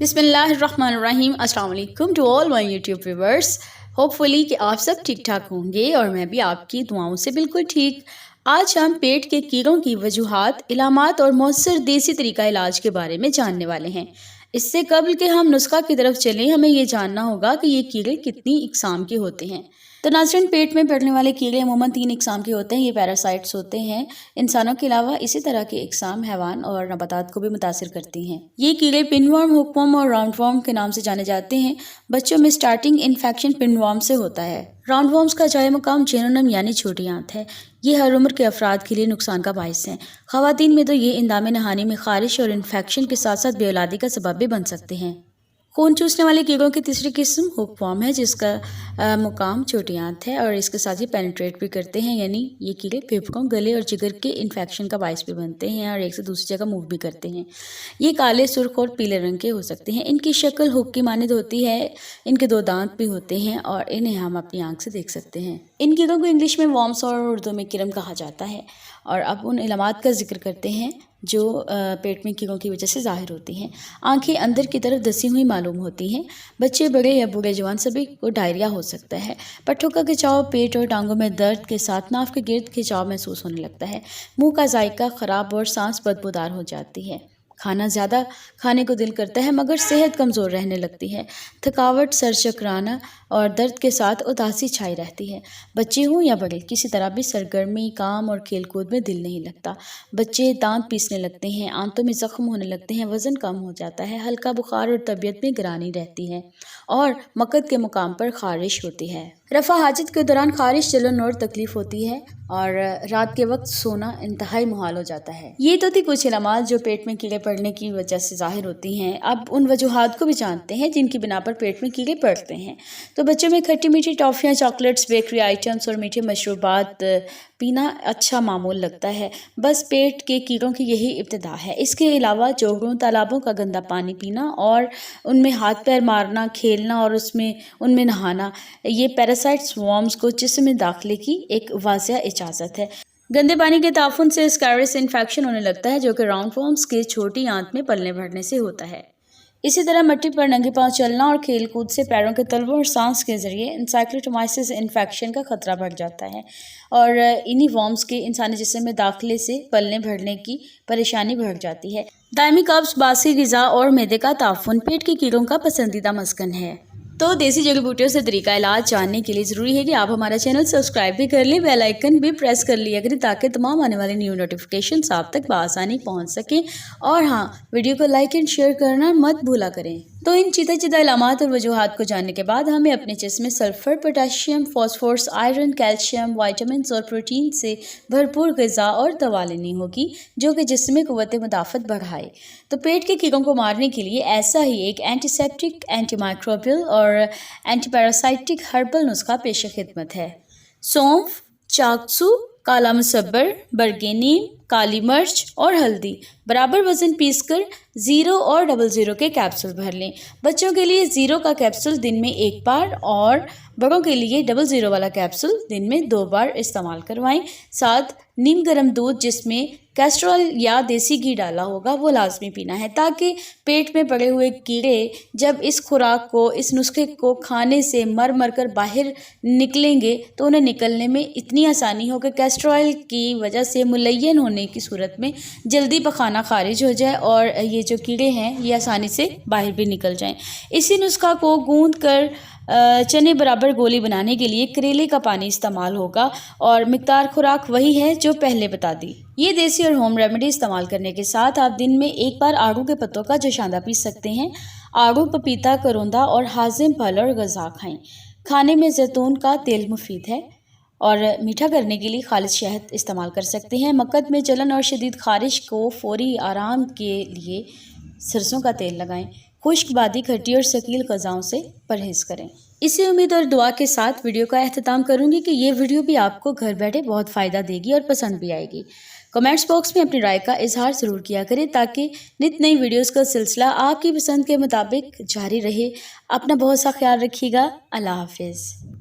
بسم اللہ الرحمن الرحیم۔ السلام علیکم to all my YouTube viewers. Hopefully کہ آپ سب ٹھیک ٹھاک ہوں گے اور میں بھی آپ کی دعاؤں سے بالکل ٹھیک۔ آج ہم پیٹ کے کیڑوں کی وجوہات، علامات اور مؤثر دیسی طریقہ علاج کے بارے میں جاننے والے ہیں۔ اس سے قبل کہ ہم نسخہ کی طرف چلیں، ہمیں یہ جاننا ہوگا کہ یہ کیڑے کتنی اقسام کے ہوتے ہیں۔ تو ناظرین، پیٹ میں پڑنے والے کیڑے عموماً 3 اقسام کے ہوتے ہیں۔ یہ پیراسائٹس ہوتے ہیں۔ انسانوں کے علاوہ اسی طرح کے اقسام حیوان اور نباتات کو بھی متاثر کرتی ہیں۔ یہ کیڑے پن ورم، ہک ورم اور راؤنڈ ورم کے نام سے جانے جاتے ہیں۔ بچوں میں سٹارٹنگ انفیکشن پن ورم سے ہوتا ہے۔ راؤنڈ ورمز کا جائے مقام جینونم یعنی چھوٹی آنت ہے۔ یہ ہر عمر کے افراد کے لیے نقصان کا باعث ہیں۔ خواتین میں تو یہ اندام نہانی میں خارش اور انفیکشن کے ساتھ ساتھ بے اولادی کا سبب بھی بن سکتے ہیں۔ خون چوسنے والے کیڑوں کی تیسری قسم ہک ورم ہے، جس کا مقام چھوٹی آنت ہے اور اس کے ساتھ یہ پینیٹریٹ بھی کرتے ہیں، یعنی یہ کیڑے پھیپھڑوں، گلے اور جگر کے انفیکشن کا باعث بھی بنتے ہیں اور ایک سے دوسری جگہ موو بھی کرتے ہیں۔ یہ کالے، سرخ اور پیلے رنگ کے ہو سکتے ہیں۔ ان کی شکل ہک کی مانند ہوتی ہے۔ ان کے 2 دانت بھی ہوتے ہیں اور انہیں ہم اپنی آنکھ سے دیکھ سکتے ہیں۔ ان کیڑوں کو انگلش میں ورمز اور اردو میں کرم کہا جاتا ہے۔ اور اب ان علامات کا ذکر کرتے ہیں جو پیٹ میں کیڑوں کی وجہ سے ظاہر ہوتی ہیں۔ آنکھیں اندر کی طرف دسی ہوئی معلوم ہوتی ہیں۔ بچے، بڑے یا بوڑھے جوان سبھی کو ڈائریا ہو سکتا ہے۔ پٹھوں کا کھچاؤ، پیٹ اور ٹانگوں میں درد کے ساتھ ناف کے گرد کھچاؤ محسوس ہونے لگتا ہے۔ منہ کا ذائقہ خراب اور سانس بدبودار ہو جاتی ہے۔ کھانا زیادہ کھانے کو دل کرتا ہے مگر صحت کمزور رہنے لگتی ہے۔ تھکاوٹ، سر چکرانا اور درد کے ساتھ اداسی چھائی رہتی ہے۔ بچے ہوں یا بڑے، کسی طرح بھی سرگرمی، کام اور کھیل کود میں دل نہیں لگتا۔ بچے دانت پیسنے لگتے ہیں، آنتوں میں زخم ہونے لگتے ہیں، وزن کم ہو جاتا ہے، ہلکا بخار اور طبیعت میں گرانی رہتی ہے اور مقد کے مقام پر خارش ہوتی ہے۔ رفع حاجت کے دوران خارش، جلن اور تکلیف ہوتی ہے اور رات کے وقت سونا انتہائی محال ہو جاتا ہے۔ یہ تو تھی کچھ علامات جو پیٹ میں کیڑے پڑنے کی وجہ سے ظاہر ہوتی ہیں۔ اب ان وجوہات کو بھی جانتے ہیں جن کی بنا پر پیٹ میں کیڑے پڑتے ہیں۔ تو بچوں میں کھٹی میٹھی ٹافیاں، چاکلیٹس، بیکری آئٹمز اور میٹھے مشروبات پینا اچھا معمول لگتا ہے۔ بس پیٹ کے کیڑوں کی یہی ابتدا ہے۔ اس کے علاوہ جوہروں، تالابوں کا گندا پانی پینا اور ان میں ہاتھ پیر مارنا، کھیلنا اور ان میں نہانا، یہ پیراسائٹس ورمز کو جسم میں داخلے کی ایک واضح اجازت ہے۔ گندے پانی کے تعفن سے اسکیرس انفیکشن ہونے لگتا ہے، جو کہ راؤنڈ ورمز کے چھوٹی آنت میں پلنے بڑھنے سے ہوتا ہے۔ اسی طرح مٹی پر ننگے پاؤں چلنا اور کھیل کود سے پیروں کے تلووں اور سانس کے ذریعے انسائکلوٹومائسس انفیکشن کا خطرہ بڑھ جاتا ہے اور انہی ورمز کے انسانی جسم میں داخلے سے پلنے بڑھنے کی پریشانی بڑھ جاتی ہے۔ دائمی قبض، باسی غذا اور معدے کا تعفن پیٹ کے کیڑوں کا پسندیدہ مسکن ہے۔ تو دیسی جڑی بوٹیوں سے طریقہ علاج جاننے کے لیے ضروری ہے کہ آپ ہمارا چینل سبسکرائب بھی کر لیں، بیل آئیکن بھی پریس کر لیا کریں تاکہ تمام آنے والی نیو نوٹیفیکیشنز آپ تک بآسانی پہنچ سکیں۔ اور ہاں، ویڈیو کو لائک اینڈ شیئر کرنا مت بھولا کریں۔ تو ان چیدہ علامات اور وجوہات کو جاننے کے بعد ہمیں اپنے جسم میں sulphur, potassium, phosphorus, iron, calcium, vitamins اور پروٹین سے بھرپور غذا اور دوا لینی ہوگی جو کہ جسم میں قوت مدافعت بڑھائے۔ تو پیٹ کے کیڑوں کو مارنے کے لیے ایسا ہی ایک اینٹی سیپٹک، اینٹی مائکروبیل اور اینٹی پیراسائٹک ہربل نسخہ پیش خدمت ہے۔ سونف، چاکسو، کالا مسبر، برگے نیم، کالی مرچ اور ہلدی برابر وزن پیس کر 0 اور 00 کے کیپسول بھر لیں۔ بچوں کے لیے 0 کا کیپسول دن میں 1 بار اور بڑوں کے لیے 00 والا کیپسول دن میں 2 بار استعمال کروائیں۔ ساتھ نیم گرم دودھ جس میں کیسٹرول یا دیسی گھی ڈالا ہوگا وہ لازمی پینا ہے تاکہ پیٹ میں پڑے ہوئے کیڑے جب اس خوراک کو، اس نسخے کو کھانے سے مر کر باہر نکلیں گے تو انہیں نکلنے میں اتنی آسانی ہو کہ کیسٹرول کی وجہ سے ملین ہونے کی صورت میں جلدی پخانہ خارج ہو جائے اور یہ جو کیڑے ہیں یہ آسانی سے باہر بھی نکل جائیں۔ اسی نسخہ کو گوندھ کر چنے برابر گولی بنانے کے لیے کریلے کا پانی استعمال ہوگا اور مقدار خوراک وہی ہے جو پہلے بتا دی۔ یہ دیسی اور ہوم ریمیڈی استعمال کرنے کے ساتھ آپ دن میں 1 بار آڑو کے پتوں کا جوشاندہ پی سکتے ہیں۔ آڑو، پپیتا، کروندہ اور ہاضم پھل اور غذا کھائیں۔ کھانے میں زیتون کا تیل مفید ہے اور میٹھا کرنے کے لیے خالص شہد استعمال کر سکتے ہیں۔ مقد میں جلن اور شدید خارش کو فوری آرام کے لیے سرسوں کا تیل لگائیں۔ خشک بادی، کھٹی اور ثقیل غذاؤں سے پرہیز کریں۔ اسی امید اور دعا کے ساتھ ویڈیو کا اختتام کروں گی کہ یہ ویڈیو بھی آپ کو گھر بیٹھے بہت فائدہ دے گی اور پسند بھی آئے گی۔ کمنٹس باکس میں اپنی رائے کا اظہار ضرور کیا کریں تاکہ نت نئی ویڈیوز کا سلسلہ آپ کی پسند کے مطابق جاری رہے۔ اپنا بہت سا خیال رکھیے گا۔ اللہ حافظ۔